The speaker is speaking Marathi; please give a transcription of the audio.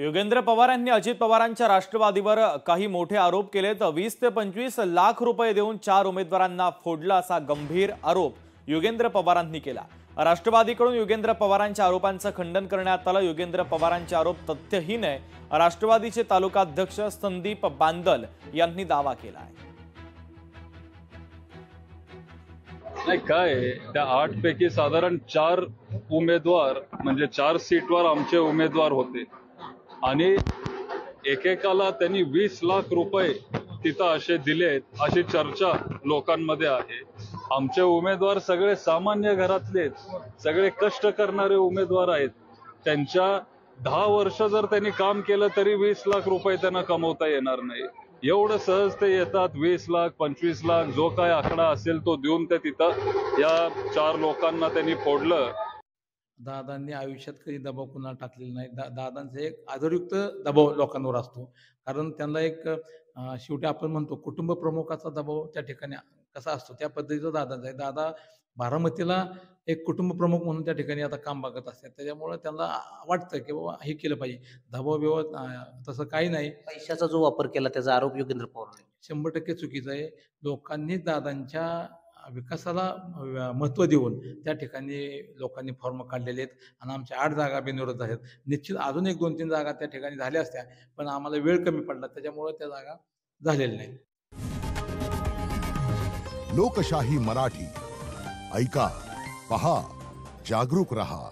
योगेंद्र पवार यांनी अजित पवारांच्या राष्ट्रवादीवर काही मोठे आरोप केले तर 20 ते 25 लाख रुपये देऊन 4 उमेदवारांना फोडला असा गंभीर आरोप योगेंद्र पवारांनी केला। राष्ट्रवादीकडून योगेंद्र पवारांच्या आरोपांचं खंडन करण्यात आलं। योगेंद्र पवारांचे आरोप तथ्यहीन आहे, राष्ट्रवादीचे तालुकाध्यक्ष संदीप बांदल यांनी दावा केला आहे। नाही काय त्या 8 पैकी साधारण 4 उमेदवार म्हणजे 4 सीटवर आमचे उमेदवार होते आणि एकेकाला त्यांनी 20 लाख रुपये तिथं असे दिलेत अशी चर्चा लोकांमध्ये आहे। आमचे उमेदवार सगळे सामान्य घरातले सगळे कष्ट करणारे उमेदवार आहेत। त्यांच्या 10 वर्ष जर त्यांनी काम केलं तरी 20 लाख रुपये त्यांना कमवता येणार नाही। एवढं सहज ते येतात, 20 लाख 25 लाख जो काय आकडा असेल तो देऊन ते तिथं या 4 लोकांना त्यांनी फोडलं। दादांनी आयुष्यात कधी दबाव कुणाला टाकलेला नाही। दादांचा एक आदरयुक्त दबाव लोकांवर असतो, कारण त्यांना एक शेवटी आपण म्हणतो कुटुंब प्रमुखाचा दबाव त्या ठिकाणी कसा असतो त्या पद्धतीचा दादांचा आहे। दादा बारामतीला एक कुटुंब प्रमुख म्हणून त्या ठिकाणी आता काम बघत असतात, त्याच्यामुळे त्यांना वाटतं की बाबा हे केलं पाहिजे। दबाव बिबाव तसं काही नाही। पैशाचा जो वापर केला त्याचा आरोप योगेंद्र पवार 100% चुकीचं आहे। लोकांनी दादांच्या विकासाला महत्त्व देऊन त्या ठिकाणी लोकांनी फॉर्म काढलेले आहेत आणि आमच्या 8 जागा बिनविरोध आहेत। निश्चित अजून एक 2-3 जागा त्या ठिकाणी झाल्या असत्या, पण आम्हाला वेळ कमी पडला त्याच्यामुळे त्या जागा झालेल्या नाहीत। लोकशाही मराठी ऐका, पहा, जागरूक रहा।